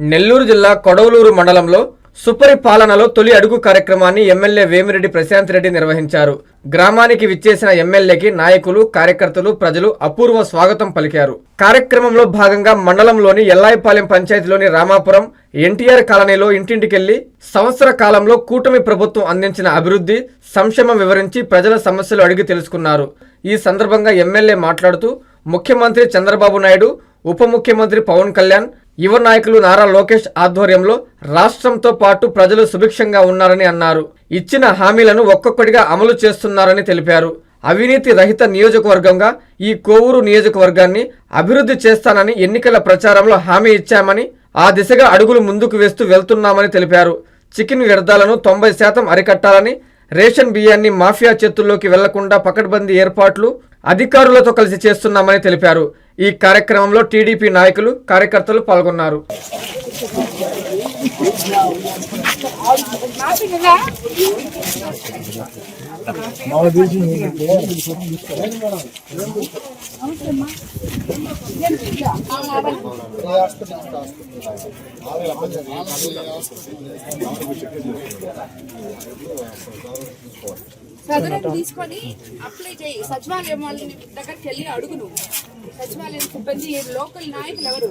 నెల్లూరు జిల్లా కొడవలూరు మండలంలో సుపరిపాలనలో తొలి అడుగు కార్యక్రమాన్ని ఎమ్మెల్యే వేమిరెడ్డి ప్రశాంత్ రెడ్డి నిర్వహించారు. గ్రామానికి విచ్చేసిన ఎమ్మెల్యేకి నాయకులు, కార్యకర్తలు, ప్రజలు అపూర్వ స్వాగతం పలికారు. కార్యక్రమంలో భాగంగా మండలంలోని ఎల్లాయిపాలెం పంచాయతీలోని రామాపురం ఎన్టీఆర్ కాలనీలో ఇంటింటికెళ్లి సంవత్సర కాలంలో కూటమి ప్రభుత్వం అందించిన అభివృద్ధి, సంక్షేమం వివరించి ప్రజల సమస్యలు అడిగి తెలుసుకున్నారు. ఈ సందర్భంగా ఎమ్మెల్యే మాట్లాడుతూ ముఖ్యమంత్రి చంద్రబాబు నాయుడు, ఉప ముఖ్యమంత్రి పవన్ కళ్యాణ్, యువ నాయకులు నారా లోకేష్ ఆధ్వర్యంలో రాష్ట్రంతో పాటు ప్రజలు సుభిక్షంగా ఉన్నారని అన్నారు. ఇచ్చిన హామీలను ఒక్కొక్కటిగా అమలు చేస్తున్నారని తెలిపారు. అవినీతి రహిత నియోజకవర్గంగా ఈ కోవూరు నియోజకవర్గాన్ని అభివృద్ధి చేస్తానని ఎన్నికల ప్రచారంలో హామీ ఇచ్చామని, ఆ దిశగా అడుగులు ముందుకు వేస్తూ వెళ్తున్నామని తెలిపారు. చికెన్ వ్యర్థాలను 90% అరికట్టాలని, రేషన్ బియ్యాన్ని మాఫియా చేతుల్లోకి వెళ్లకుండా పకడ్బందీ ఏర్పాట్లు అధికారులతో కలిసి చేస్తున్నామని తెలిపారు. ఈ కార్యక్రమంలో టీడీపీ నాయకులు, కార్యకర్తలు పాల్గొన్నారు. సదరం తీసుకొని అప్లై చేయి. సచివాలయం వాళ్ళ దగ్గరికి వెళ్ళి అడుగు. నువ్వు సచివాలయం సిబ్బంది, లోకల్ నాయకులు ఎవరు?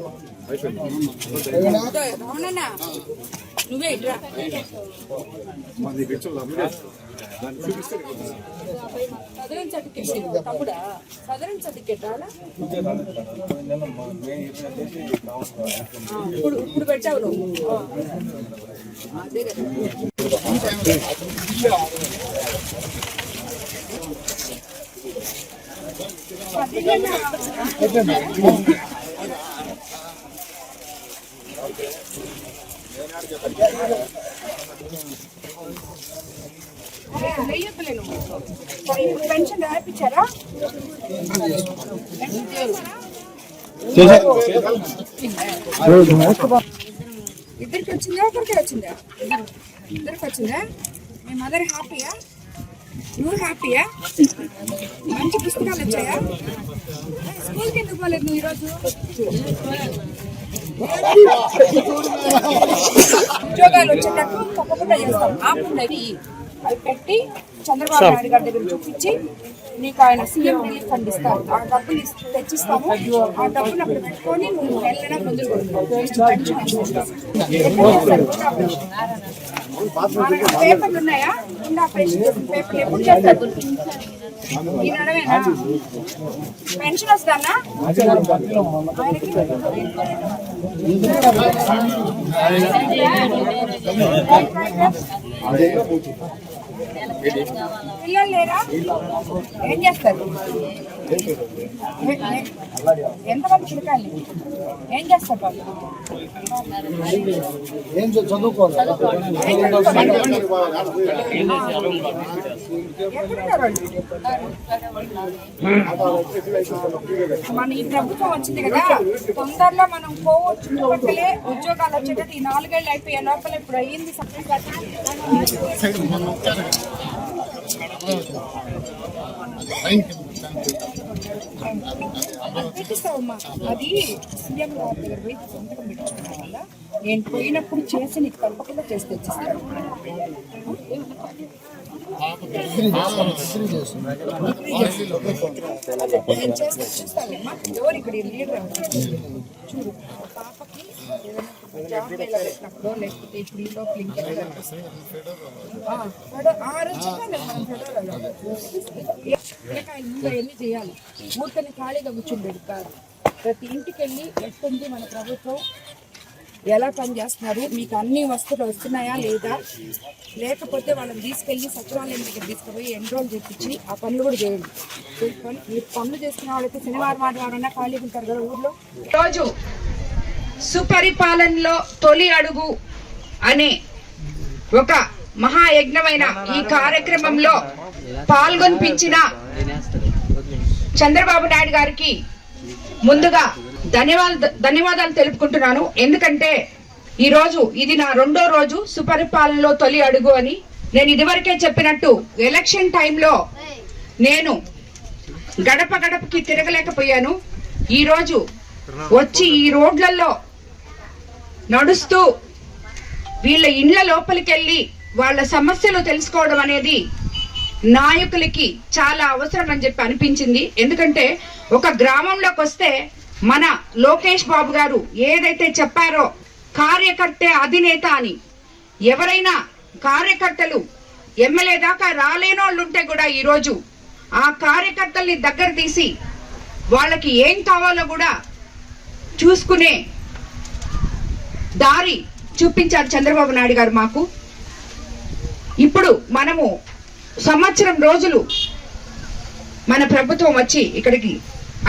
అవునన్నా, నువ్వే ఇట్రా. సదరం సర్టిఫికేట్ తమ్ముడా? సదరం సర్టిఫికేట్ రాలా? ఇప్పుడు పెట్టావు నువ్వు. అదే కదా. పెన్షన్ రాయించారా? ఇద్దరికి వచ్చిందా? ఒకరికి వచ్చిందా? ఇద్దరికి వచ్చిందా? మీ మదర్ హ్యాపీయా? నువ్వు హ్యాపీయా? మంచి పుస్తకాలు వచ్చాయా? స్కూల్కి ఎందుకు పోలేదు నువ్వు ఈరోజు? ఉద్యోగాలు వచ్చేటట్టు తప్పకుండా చేస్తాం. ఆపుండేది అవి పెట్టి చంద్రబాబు నాయుడు గారి దగ్గర చూపించి నీకు ఆయన సీఎం రిలీఫ్ ఫండ్ ఇస్తారు. ఆ డబ్బులు తెచ్చిస్తాము. ఆ డబ్బులు అక్కడ పెట్టుకొని నువ్వు నెలైనా ముందు పేపర్లు ఉన్నాయా? పేపర్లు ఎప్పుడు చేస్తారు? ఈ నడవేనా పెన్షన్ వస్తానా? పిల్లలు లేరా? ఏం చేస్తారు? ఎంతమంది పిల్లకాయలు? ఏం చేస్తారు వాళ్ళు? మన ఈ ప్రభుత్వం వచ్చింది కదా, తొందరలో మనం పోవచ్చు. పక్కలే ఉద్యోగాలు వచ్చేటట్టు ఈ 4 ఏళ్ళు అయిపోయే లోపల ఇప్పుడు అయ్యింది. పెట్టిస్తావమ్మా. అది సీఎం గారి దగ్గర పోయి సంతకం పెట్టించుకున్న వల్ల నేను పోయినప్పుడు చేసి నీకు తప్పకుండా చేసి తెచ్చిస్తాను. నేను చేస్తే చూస్తానమ్మా. ఎవరు ఇక్కడ లీడర్ చూడు. పాపకి జాబ్ పెట్టినప్పుడు లేకపోతే ఇప్పుడు ఈ లోపల ఎన్ని చేయాలి. ఊరికని ఖాళీగా కూర్చుండేది కాదు. ప్రతి ఇంటికి వెళ్ళి ఎట్టుంది మన ప్రభుత్వం, ఎలా పనిచేస్తున్నారు, మీకు అన్ని వస్తువులు వస్తున్నాయా లేదా, లేకపోతే వాళ్ళని తీసుకెళ్ళి సచివాలయం దగ్గర తీసుకుపోయి ఎన్రోల్ చేయించి ఆ పనులు కూడా చేయండి. మీరు పనులు చేసుకునే వాళ్ళైతే శనివారం ఆదివారం ఖాళీగా ఉంటారు కదా ఊర్లో. రోజు సుపరిపాలనలో తొలి అడుగు అనే ఒక మహాయజ్ఞమైన ఈ కార్యక్రమంలో పాల్గొనిపించిన చంద్రబాబు నాయుడు గారికి ముందుగా ధన్యవాదాలు తెలుపుకుంటున్నాను. ఎందుకంటే ఈ రోజు ఇది నా 2వ రోజు సుపరిపాలనలో తొలి అడుగు అని. నేను ఇదివరకే చెప్పినట్టు ఎలక్షన్ టైంలో నేను గడప గడపకి తిరగలేకపోయాను. ఈ రోజు వచ్చి ఈ రోడ్లలో నడుస్తూ వీళ్ళ ఇండ్ల లోపలికి వెళ్ళి వాళ్ళ సమస్యలు తెలుసుకోవడం అనేది నాయకులకి చాలా అవసరం అని చెప్పి అనిపించింది. ఎందుకంటే ఒక గ్రామంలోకి వస్తే మన లోకేష్ బాబు గారు ఏదైతే చెప్పారో కార్యకర్తే అధినేత అని, ఎవరైనా కార్యకర్తలు ఎమ్మెల్యే దాకా రాలేనోళ్ళు ఉంటే కూడా ఈరోజు ఆ కార్యకర్తల్ని దగ్గర తీసి వాళ్ళకి ఏం కావాలో కూడా చూసుకునే దారి చూపించారు చంద్రబాబు నాయుడు గారు మాకు. ఇప్పుడు మనము సంవత్సరం రోజులు మన ప్రభుత్వం వచ్చి ఇక్కడికి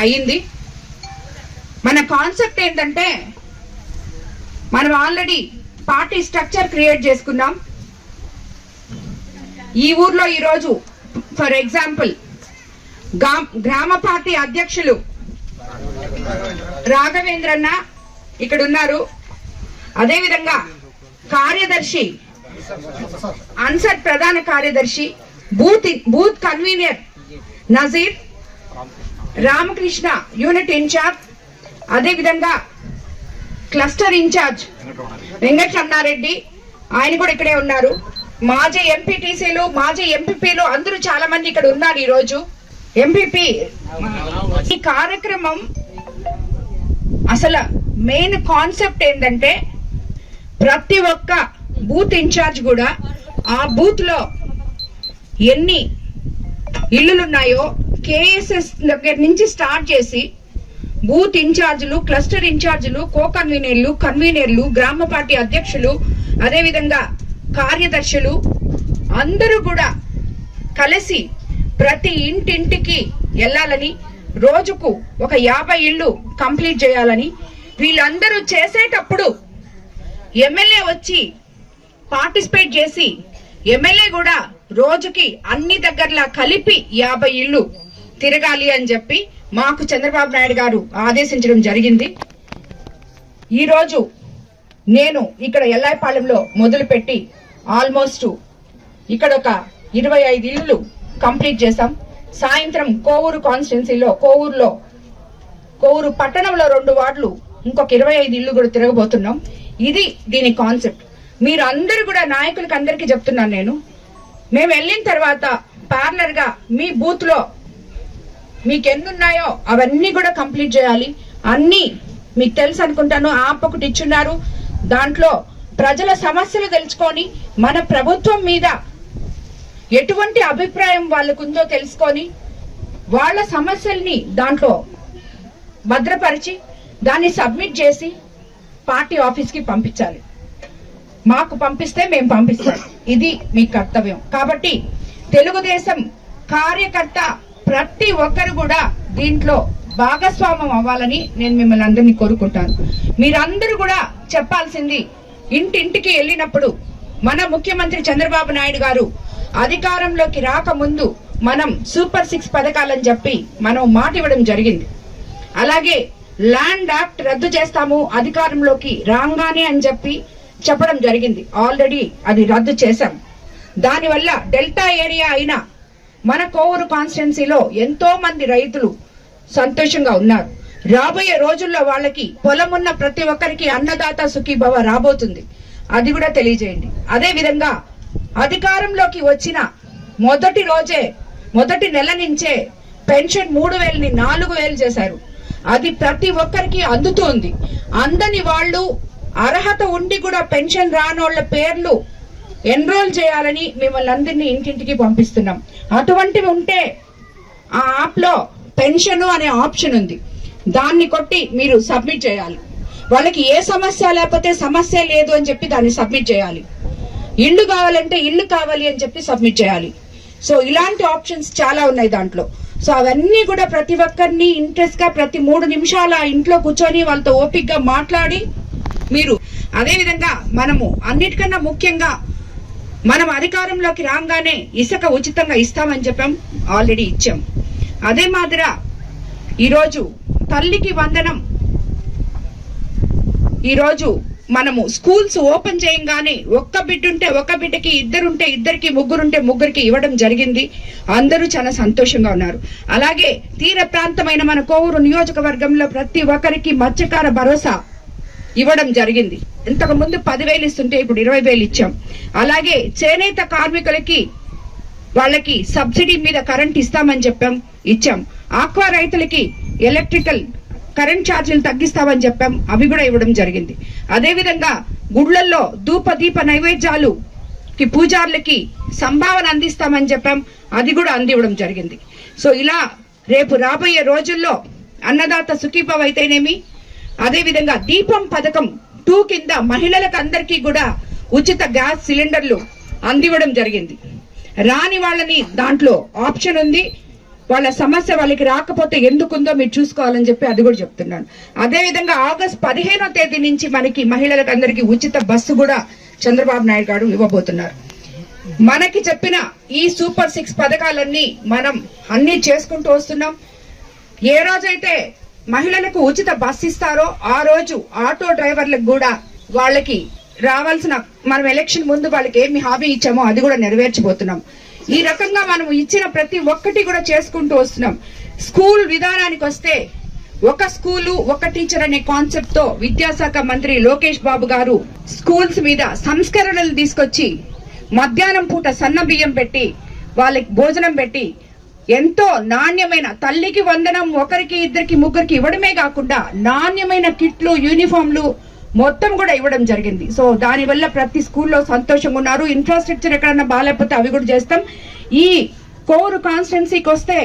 అయ్యింది. మన కాన్సెప్ట్ ఏంటంటే మనం ఆల్రెడీ పార్టీ స్ట్రక్చర్ క్రియేట్ చేసుకున్నాం. ఈ ఊర్లో ఈరోజు ఫర్ ఎగ్జాంపుల్ గ్రామ పార్టీ అధ్యక్షులు రాఘవేంద్రన్న ఇక్కడ ఉన్నారు. అదేవిధంగా కార్యదర్శి అన్సర్ ప్రధాన కార్యదర్శి, booth convener Nazir, Ramakrishna unit incharge, అదేవిధంగా క్లస్టర్ ఇన్ఛార్జ్ వెంకటరమణారెడ్డి, ఆయన కూడా ఇక్కడే ఉన్నారు. మాజీ ఎంపీటీసీలు, మాజీ ఎంపీపీలు అందరూ చాలా మంది ఇక్కడ ఉన్నారు ఈరోజు. ఎంపీపీ ఈ కార్యక్రమం అసలు మెయిన్ కాన్సెప్ట్ ఏంటంటే ప్రతి ఒక్క బూత్ ఇన్ఛార్జ్ కూడా ఆ బూత్ లో ఎన్ని ఇల్లులున్నాయో కేఎస్ఎస్ దగ్గర నుంచి స్టార్ట్ చేసి బూత్ ఇన్ఛార్జీలు, క్లస్టర్ ఇన్ఛార్జీలు, కో కన్వీనర్లు, గ్రామ పార్టీ అధ్యక్షులు, అదేవిధంగా కార్యదర్శులు అందరూ కూడా కలిసి ప్రతి ఇంటింటికి వెళ్ళాలని, రోజుకు ఒక 50 ఇళ్ళు కంప్లీట్ చేయాలని, వీళ్ళందరూ చేసేటప్పుడు ఎమ్మెల్యే వచ్చి పార్టిసిపేట్ చేసి ఎమ్మెల్యే కూడా రోజుకి అన్ని దగ్గరలా కలిపి 50 ఇళ్ళు తిరగాలి అని చెప్పి మాకు చంద్రబాబు నాయుడు గారు ఆదేశించడం జరిగింది. ఈరోజు నేను ఇక్కడ ఎల్లాయిపాలెంలో మొదలుపెట్టి ఆల్మోస్ట్ ఇక్కడ ఒక 25 ఇళ్ళు కంప్లీట్ చేశాం. సాయంత్రం కోవూరు కాన్స్టిట్యున్సీలో కోవూరు పట్టణంలో 2 వార్డులు ఇంకొక 25 ఇళ్ళు కూడా తిరగబోతున్నాం. ఇది దీని కాన్సెప్ట్. మీరు అందరూ కూడా నాయకులకి అందరికీ చెప్తున్నాను నేను, మేము వెళ్ళిన తర్వాత పార్లర్ గా మీ బూత్ లో మీకు ఎన్నున్నాయో అవన్నీ కూడా కంప్లీట్ చేయాలి. అన్ని మీకు తెలుసు అనుకుంటాను, యాప్ ఒకటి ఇచ్చున్నారు. దాంట్లో ప్రజల సమస్యలు తెలుసుకొని మన ప్రభుత్వం మీద ఎటువంటి అభిప్రాయం వాళ్ళకుందో తెలుసుకొని వాళ్ళ సమస్యల్ని దాంట్లో భద్రపరిచి దాన్ని సబ్మిట్ చేసి పార్టీ ఆఫీస్ కి పంపించాలి. మాకు పంపిస్తే మేము పంపిస్తాం. ఇది మీ కర్తవ్యం. కాబట్టి తెలుగుదేశం కార్యకర్త ప్రతి ఒక్కరు కూడా దీంట్లో భాగస్వామ్యం అవ్వాలని నేను మిమ్మల్ని అందరినీ కోరుకుంటాను. మీరందరూ కూడా చెప్పాల్సింది, ఇంటింటికి వెళ్ళినప్పుడు మన ముఖ్యమంత్రి చంద్రబాబు నాయుడు గారు అధికారంలోకి రాకముందు మనం సూపర్ 6 పథకాలని చెప్పి మనం మాట ఇవ్వడం జరిగింది. అలాగే ల్యాండ్ యాక్ట్ రద్దు చేస్తాము అధికారంలోకి రాగానే అని చెప్పి చెప్పడం జరిగింది. ఆల్రెడీ అది రద్దు చేశాం. దానివల్ల డెల్టా ఏరియా అయిన మన కోవూరు కాన్స్టిట్యున్సీలో ఎంతో మంది రైతులు సంతోషంగా ఉన్నారు. రాబోయే రోజుల్లో వాళ్ళకి పొలం ఉన్న ప్రతి ఒక్కరికి అన్నదాత సుఖీభవ రాబోతుంది. అది కూడా తెలియజేయండి. అదే విధంగా అధికారంలోకి వచ్చిన మొదటి నెల నుంచే పెన్షన్ 3,000ని 4,000 చేశారు. అది ప్రతి ఒక్కరికి అందుతుంది. అందని వాళ్ళు అర్హత ఉండి కూడా పెన్షన్ రానోళ్ల పేర్లు ఎన్రోల్ చేయాలని మిమ్మల్ని అందరినీ ఇంటింటికి పంపిస్తున్నాం. అటువంటివి ఉంటే ఆ యాప్ లో పెన్షన్ అనే ఆప్షన్ ఉంది, దాన్ని కొట్టి మీరు సబ్మిట్ చేయాలి. వాళ్ళకి ఏ సమస్య లేకపోతే సమస్య లేదు అని చెప్పి దాన్ని సబ్మిట్ చేయాలి. ఇల్లు కావాలంటే ఇల్లు కావాలి అని చెప్పి సబ్మిట్ చేయాలి. సో ఇలాంటి ఆప్షన్స్ చాలా ఉన్నాయి దాంట్లో. సో అవన్నీ కూడా ప్రతి ఒక్కరిని ఇంట్రెస్ట్ గా ప్రతి 3 నిమిషాల ఇంట్లో కూర్చొని వాళ్ళతో ఓపిక్ గా మాట్లాడి మీరు, అదే విధంగా మనము అన్నిటికన్నా ముఖ్యంగా మనం అధికారంలోకి రాగానే ఇసుక ఉచితంగా ఇస్తామని చెప్పాం, ఆల్రెడీ ఇచ్చాం. అదే మాదిర ఈరోజు తల్లికి వందనం, ఈరోజు మనము స్కూల్స్ ఓపెన్ చేయంగానే ఒక్క బిడ్డ ఉంటే ఒక బిడ్డకి, ఇద్దరుంటే ఇద్దరికి, ముగ్గురుంటే ముగ్గురికి ఇవ్వడం జరిగింది. అందరూ చాలా సంతోషంగా ఉన్నారు. అలాగే తీర ప్రాంతమైన మన కోవూరు నియోజకవర్గంలో ప్రతి ఒక్కరికి మత్స్యకార భరోసా ఇవ్వడం జరిగింది. ఇంతకు ముందు 10,000 ఇస్తుంటే ఇప్పుడు 20,000 ఇచ్చాం. అలాగే చేనేత కార్మికులకి వాళ్ళకి సబ్సిడీ మీద కరెంట్ ఇస్తామని ఇచ్చాం. ఆక్వా రైతులకి ఎలక్ట్రికల్ కరెంట్ ఛార్జీలు తగ్గిస్తామని అవి కూడా ఇవ్వడం జరిగింది. అదే విధంగా గుళ్లల్లో ధూప దీప నైవేద్యాలుకి పూజారులకి సంభావన అందిస్తామని అది కూడా అందివ్వడం జరిగింది. సో ఇలా రేపు రాబోయే రోజుల్లో అన్నదాత సుఖీభవ అయితేనేమి, అదే విధంగా దీపం పథకం 2 కింద మహిళలకు అందరికీ కూడా ఉచిత గ్యాస్ సిలిండర్లు అందివ్వడం జరిగింది. రాని వాళ్ళని దాంట్లో ఆప్షన్ ఉంది, వాళ్ళ సమస్య వాళ్ళకి రాకపోతే ఎందుకుందో మీరు చూసుకోవాలని అది కూడా చెప్తున్నాను. అదే విధంగా ఆగస్టు 15వ తేదీ నుంచి మనకి మహిళలకు అందరికీ ఉచిత బస్సు కూడా చంద్రబాబు నాయుడు గారు ఇవ్వబోతున్నారు. మనకి చెప్పిన ఈ సూపర్ 6 పథకాలన్నీ మనం అన్ని చేసుకుంటూ వస్తున్నాం. ఏ రోజైతే మహిళలకు ఉచిత బస్సు ఇస్తారో ఆ రోజు ఆటో డ్రైవర్లకు కూడా వాళ్ళకి రావాల్సిన, మనం ఎలక్షన్ ముందు వాళ్ళకి ఏమి హామీ ఇచ్చామో అది కూడా నెరవేర్చబోతున్నాం. ఈ రకంగా మనం ఇచ్చిన ప్రతి ఒక్కటి కూడా చేసుకుంటూ వస్తున్నాం. స్కూల్ విధానానికి వస్తే ఒక స్కూలు ఒక టీచర్ అనే కాన్సెప్ట్ తో విద్యాశాఖ మంత్రి లోకేష్ బాబు గారు స్కూల్స్ మీద సంస్కరణలు తీసుకొచ్చి మధ్యాహ్నం పూట సన్న బియ్యం పెట్టి వాళ్ళకి భోజనం పెట్టి ఎంతో నాణ్యమైన తల్లికి వందనం ఒకరికి ఇద్దరికి ముగ్గురికి ఇవ్వడమే కాకుండా నాణ్యమైన కిట్లు యూనిఫామ్లు మొత్తం కూడా ఇవ్వడం జరిగింది. సో దానివల్ల ప్రతి స్కూల్లో సంతోషంగా ఉన్నారు. ఇన్ఫ్రాస్ట్రక్చర్ ఎక్కడన్నా బాగాలేకపోతే అవి కూడా చేస్తాం. ఈ కోరు కాన్స్టిట్యున్సీకి వస్తే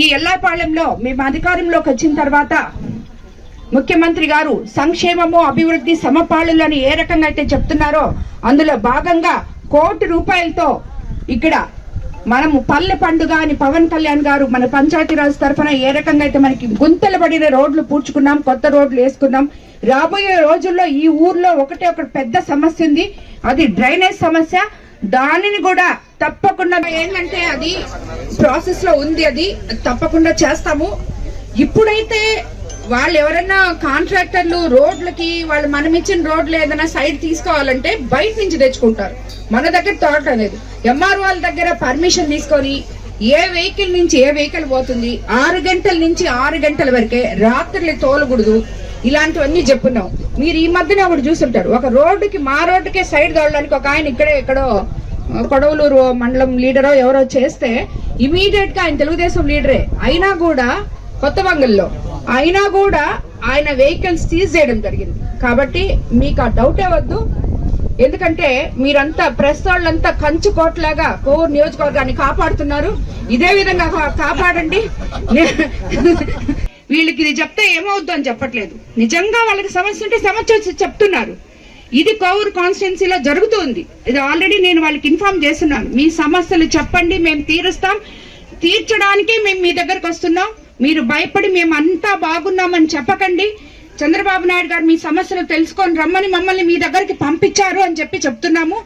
ఈ ఎల్లాపాలెంలో మేము అధికారంలోకి వచ్చిన తర్వాత ముఖ్యమంత్రి గారు సంక్షేమము అభివృద్ధి సమపాళులు అని ఏ రకంగా అయితే చెప్తున్నారో అందులో భాగంగా 1 కోటి రూపాయలతో ఇక్కడ మనము పల్లె పండుగ అని పవన్ కళ్యాణ్ గారు మన పంచాయతీరాజ్ తరఫున ఏ రకంగా అయితే మనకి గుంతలు పడిన రోడ్లు పూడ్చుకున్నాం, కొత్త రోడ్లు వేసుకున్నాం. రాబోయే రోజుల్లో ఈ ఊర్లో ఒకటి పెద్ద సమస్య ఉంది, అది డ్రైనేజ్ సమస్య. దానిని కూడా తప్పకుండా ఏంటంటే అది ప్రాసెస్ లో ఉంది, అది తప్పకుండా చేస్తాము. ఇప్పుడైతే వాళ్ళు ఎవరైనా కాంట్రాక్టర్లు రోడ్లకి వాళ్ళు మనం ఇచ్చిన రోడ్లు ఏదైనా సైడ్ తీసుకోవాలంటే బయట నుంచి తెచ్చుకుంటారు. మన దగ్గర థాట్ అనేది ఎంఆర్ఓ వాళ్ళ దగ్గర పర్మిషన్ తీసుకొని ఏ వెహికల్ నుంచి ఏ వెహికల్ పోతుంది, 6 గంటల నుంచి 6 గంటల వరకే, రాత్రులు తోలకూడదు, ఇలాంటివన్నీ చెప్పున్నాం. మీరు ఈ మధ్యన ఒకటి చూస్తుంటారు, ఒక రోడ్డుకి మా రోడ్డుకే సైడ్ తోలడానికి ఒక ఆయన ఇక్కడే ఎక్కడో కొడవలూరు మండలం లీడరో ఎవరో చేస్తే ఇమీడియట్ గా ఆయన తెలుగుదేశం లీడరే అయినా కూడా కొత్త బంగల్లో అయినా కూడా ఆయన వెహికల్స్ సీజ్ చేయడం జరిగింది. కాబట్టి మీకు ఆ డౌటే వద్దు. ఎందుకంటే మీరంతా ప్రెస్ వాళ్ళంతా కంచు కోట్లాగా కోవూరు నియోజకవర్గాన్ని కాపాడుతున్నారు. ఇదే విధంగా కాపాడండి. వీళ్ళకి ఇది చెప్తే ఏమవుద్దు అని చెప్పట్లేదు, నిజంగా వాళ్ళకి సమస్య ఉంటే సమస్య వచ్చి చెప్తున్నారు. ఇది కోవూరు కాన్స్టిట్యున్సీలో జరుగుతుంది. ఇది ఆల్రెడీ నేను వాళ్ళకి ఇన్ఫార్మ్ చేస్తున్నాను. మీ సమస్యలు చెప్పండి, మేము తీరుస్తాం. తీర్చడానికి మేము మీ దగ్గరకు వస్తున్నాం. మీరు భయపడి మేము అంతా బాగున్నామని చెప్పకండి. చంద్రబాబు నాయుడు గారు మీ సమస్యలు తెలుసుకొని రమ్మని మమ్మల్ని మీ దగ్గరికి పంపించారు అని చెప్తున్నాము.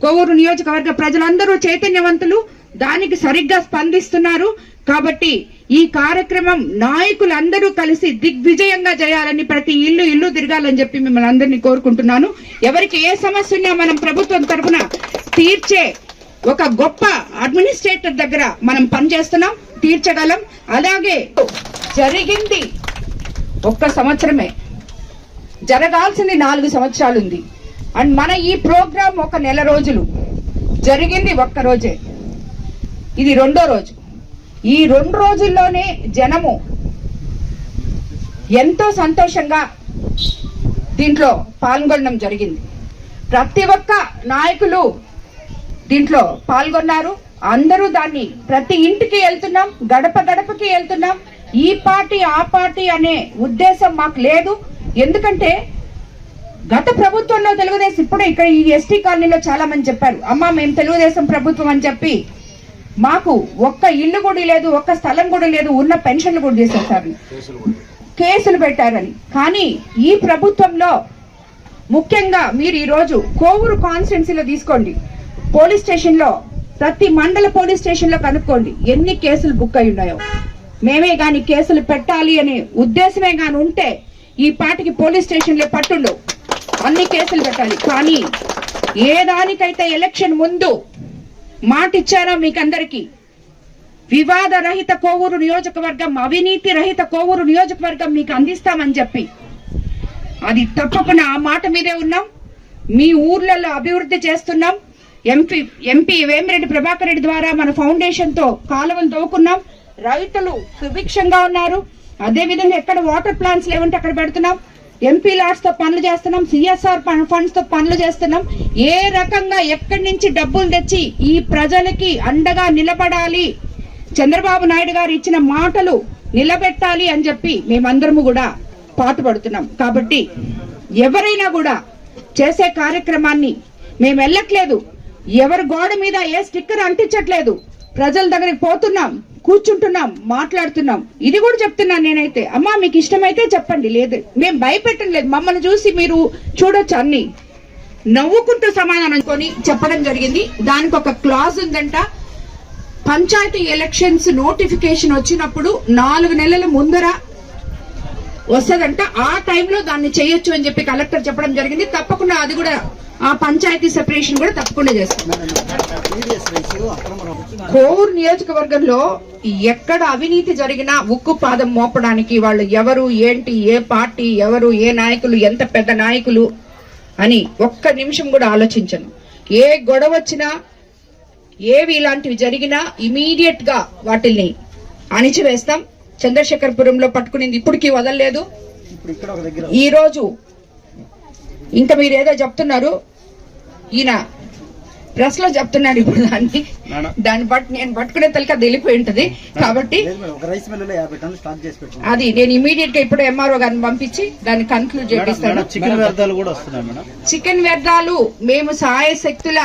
కోవూరు నియోజకవర్గ ప్రజలందరూ చైతన్యవంతులు, దానికి సరిగ్గా స్పందిస్తున్నారు. కాబట్టి ఈ కార్యక్రమం నాయకులందరూ కలిసి దిగ్విజయంగా చేయాలని, ప్రతి ఇల్లు తిరగాలని మిమ్మల్ని అందరినీ కోరుకుంటున్నాను. ఎవరికి ఏ సమస్య ఉన్నా మనం ప్రభుత్వం తరఫున తీర్చే ఒక గొప్ప అడ్మినిస్ట్రేటర్ దగ్గర మనం పనిచేస్తున్నాం, తీర్చగలం. అలాగే జరిగింది 1 సంవత్సరమే, జరగాల్సింది 4 సంవత్సరాలు ఉంది. అండ్ మన ఈ ప్రోగ్రాం 1 నెల రోజులు, జరిగింది 1 రోజే. ఇది 2వ రోజు. ఈ 2 రోజుల్లోనే జనము ఎంతో సంతోషంగా దీంట్లో పాల్గొనడం జరిగింది. ప్రతి ఒక్క నాయకులు దీంట్లో పాల్గొన్నారు. అందరూ దాన్ని ప్రతి ఇంటికి వెళ్తున్నాం, గడప గడపకి వెళ్తున్నాం. ఈ పార్టీ ఆ పార్టీ అనే ఉద్దేశం మాకు లేదు. ఎందుకంటే గత ప్రభుత్వంలో తెలుగుదేశం, ఇప్పుడు ఇక్కడ ఈ ఎస్టీ కాలనీలో చాలా మంది చెప్పారు, అమ్మా మేము తెలుగుదేశం ప్రభుత్వం అని చెప్పి మాకు 1 ఇల్లు కూడా లేదు, 1 స్థలం కూడా లేదు, ఉన్న పెన్షన్లు కూడా చేసేసారు, కేసులు పెట్టారని. కానీ ఈ ప్రభుత్వంలో ముఖ్యంగా మీరు ఈ రోజు కోవూరు కాన్స్టిట్యున్సీలో తీసుకోండి, పోలీస్ స్టేషన్ లో ప్రతి మండల పోలీస్ స్టేషన్ లో కనుక్కోండి ఎన్ని కేసులు బుక్ అయి ఉన్నాయో. మేమే గాని కేసులు పెట్టాలి అనే ఉద్దేశమే గాని ఉంటే ఈ పాటికి పోలీస్ స్టేషన్లో పట్టుండవు, అన్ని కేసులు పెట్టాలి. కానీ ఏ దానికైతే ఎలక్షన్ ముందు మాట ఇచ్చారో మీకందరికీ, వివాద రహిత కోవూరు నియోజకవర్గం, అవినీతి రహిత కోవూరు నియోజకవర్గం మీకు అందిస్తామని చెప్పి అది తప్పకుండా ఆ మాట మీదే ఉన్నాం. మీ ఊర్లలో అభివృద్ధి చేస్తున్నాం. ఎంపీ వేమిరెడ్డి ప్రభాకర్ రెడ్డి ద్వారా మన ఫౌండేషన్ తో కాలువలు తవ్వుకున్నాం. రైతులు సుభిక్షంగా ఉన్నారు. అదే విధంగా ఎక్కడ వాటర్ ప్లాంట్స్ లేవంటే అక్కడ పెడుతున్నాం. ఎంపీ లాట్స్ తో పనులు చేస్తున్నాం. సిఎస్ఆర్ ఫండ్స్ తో పనులు చేస్తున్నాం. ఏ రకంగా ఎక్కడి నుంచి డబ్బులు తెచ్చి ఈ ప్రజలకి అండగా నిలబడాలి, చంద్రబాబు నాయుడు గారు ఇచ్చిన మాటలు నిలబెట్టాలి అని చెప్పి మేమందరము కూడా పాటుపడుతున్నాం. కాబట్టి ఎవరైనా కూడా చేసే కార్యక్రమాన్ని మేము వెళ్ళట్లేదు, ఎవరి గోడ మీద ఏ స్టిక్కర్ అంటించట్లేదు. ప్రజల దగ్గరికి పోతున్నాం, కూర్చుంటున్నాం, మాట్లాడుతున్నాం. ఇది కూడా చెప్తున్నాను నేనైతే, అమ్మా మీకు ఇష్టమైతే చెప్పండి, లేదు మేము భయపెట్టడం లేదు. మమ్మల్ని చూసి మీరు చూడొచ్చు, అన్ని నవ్వుకుంటూ సమాధానం కొని చెప్పడం జరిగింది. దానికి ఒక క్లాజ్ ఉందంట. పంచాయతీ ఎలక్షన్స్ నోటిఫికేషన్ వచ్చినప్పుడు 4 నెలల ముందర వస్తుందంట. ఆ టైంలో దాన్ని చేయొచ్చు అని చెప్పి కలెక్టర్ చెప్పడం జరిగింది. తప్పకుండా అది కూడా ఆ పంచాయతీ సెపరేషన్ కూడా తప్పకుండా చేస్తున్నారు. కోవూరు నియోజకవర్గంలో ఎక్కడ అవినీతి జరిగినా ఉక్కు పాదం మోపడానికి వాళ్ళు ఎవరు, ఏంటి, ఏ పార్టీ, ఎవరు, ఏ నాయకులు, ఎంత పెద్ద నాయకులు అని ఒక్క నిమిషం కూడా ఆలోచించను. ఏ గొడవ వచ్చినా, ఏవి ఇలాంటివి జరిగినా ఇమీడియట్ గా వాటిల్ని అణిచివేస్తాం. చంద్రశేఖరపురంలో పట్టుకునింది ఇప్పటికీ వదలలేదు. ఈ రోజు ఇంకా మీరు ఏదో చెప్తున్నారు, ఈయన ప్రెస్ లో చెప్తున్నాడు. ఇప్పుడు దాన్ని బట్టి నేను పట్టుకునే తలకి అది వెళ్ళిపోయి ఉంటది. కాబట్టి అది నేను ఇమీడియట్ గా ఇప్పుడు ఎంఆర్ఓ గారిని పంపించి దాన్ని కన్క్లూడ్ చేపిస్తాను. చికెన్ వ్యర్థాలు మేము సాయశక్తుల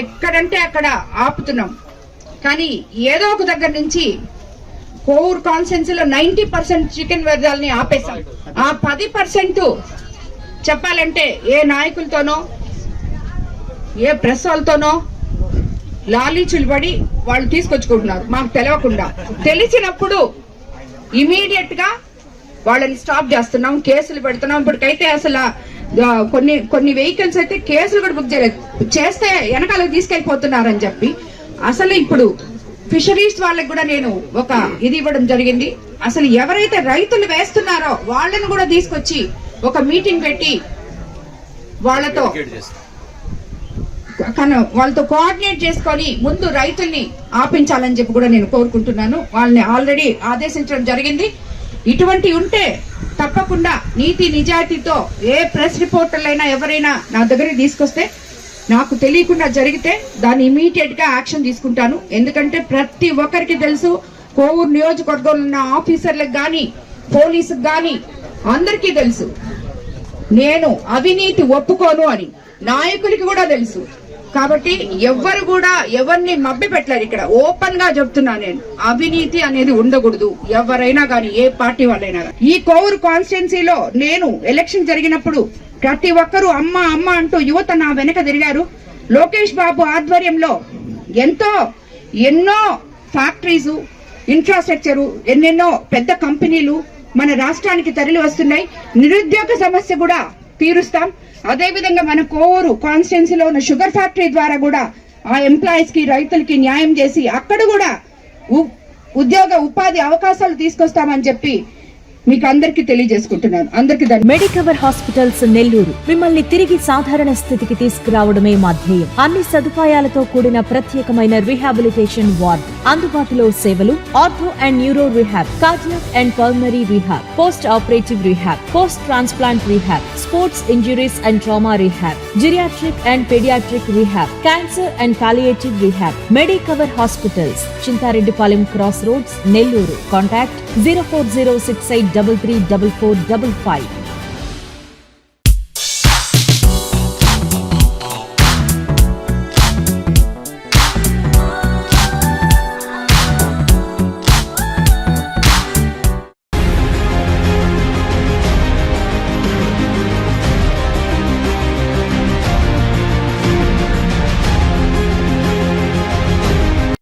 ఎక్కడంటే అక్కడ ఆపుతున్నాం. కానీ ఏదో ఒక దగ్గర నుంచి కోవూరు కాన్స్టిట్యున్సీలో 90% చికెన్ వ్యర్థాలని ఆపేశాం. ఆ 10% చెప్పాలంటే ఏ నాయకులతోనో, ఏ ప్రెస్ వాళ్ళతోనో లాలీచులు పడి వాళ్ళు తీసుకొచ్చుకుంటున్నారు. మాకు తెలియకుండా, తెలిసినప్పుడు ఇమీడియట్ గా వాళ్ళని స్టాప్ చేస్తున్నాం, కేసులు పెడుతున్నాం. ఇప్పటికైతే అసలు కొన్ని వెహికల్స్ అయితే కేసులు కూడా బుక్ చేయలేదు, చేస్తే వెనకాలకు తీసుకెళ్లిపోతున్నారని చెప్పి. అసలు ఇప్పుడు ఫిషరీస్ వాళ్ళకి కూడా నేను ఒక ఇది ఇవ్వడం జరిగింది. అసలు ఎవరైతే రైతులు వేస్తున్నారో వాళ్ళని కూడా తీసుకొచ్చి ఒక మీటింగ్ పెట్టి వాళ్ళతో కోఆర్డినేట్ చేసుకొని ముందు రైతుల్ని ఆపించాలని చెప్పి కూడా నేను కోరుకుంటున్నాను. వాళ్ళని ఆల్రెడీ ఆదేశించడం జరిగింది. ఇటువంటి ఉంటే తప్పకుండా నీతి నిజాయితీతో ఏ ప్రెస్ రిపోర్టర్లైనా ఎవరైనా నా దగ్గరికి తీసుకొస్తే, నాకు తెలియకుండా జరిగితే దాన్ని ఇమీడియట్ గా యాక్షన్ తీసుకుంటాను. ఎందుకంటే ప్రతి ఒక్కరికి తెలుసు, కోవూరు నియోజకవర్గంలో ఉన్న ఆఫీసర్లకు గాని, పోలీసుకు గాని అందరికీ తెలుసు నేను అవినీతి ఒప్పుకోను అని. నాయకులకి కూడా తెలుసు. కాబట్టి ఎవ్వరు కూడా ఎవరిని మభ్య పెట్టలేరు. ఇక్కడ ఓపెన్ గా చెప్తున్నా, నేను అవినీతి అనేది ఉండకూడదు. ఎవరైనా గాని, ఏ పార్టీ వాళ్ళైనా. ఈ కోవూరు కాన్స్టిట్యున్సీలో నేను ఎలక్షన్ జరిగినప్పుడు ప్రతి ఒక్కరూ అమ్మ అమ్మ అంటూ యువత నా వెనక తిరిగారు. లోకేష్ బాబు ఆధ్వర్యంలో ఎన్నో ఫ్యాక్టరీస్, ఇన్ఫ్రాస్ట్రక్చరు, ఎన్నెన్నో పెద్ద కంపెనీలు మన రాష్ట్రానికి తరలి వస్తున్నాయి. నిరుద్యోగ సమస్య కూడా తీరుస్తాం. అదే విధంగా మన కోవూరు కాన్స్టిట్యున్సీలో ఉన్న షుగర్ ఫ్యాక్టరీ ద్వారా కూడా ఆ ఎంప్లాయీస్ కి, రైతులకి న్యాయం చేసి అక్కడ కూడా ఉద్యోగ ఉపాధి అవకాశాలు తీసుకొస్తామని చెప్పి మీకు అందరికీ తెలియజేసుకుంటున్నాను. అందరికీ మెడికవర్ హాస్పిటల్స్ నెల్లూరు మిమ్మల్ని తిరిగి సాధారణ స్థితికి తీసుకురావడమే మా ధ్యేయం. అన్ని సదుపాయాలతో కూడిన ప్రత్యేకమైన రీహాబిలిటేషన్ వార్డ్, అందుబాటులో సేవలు ortho and neuro rehab, cardiac and pulmonary rehab, post operative rehab, post transplant rehab, sports injuries and trauma rehab, geriatric and paediatric rehab, cancer and palliative rehab. Medicover hospitals, Chintareddypalem cross roads, Nellore. Contact 04068334455.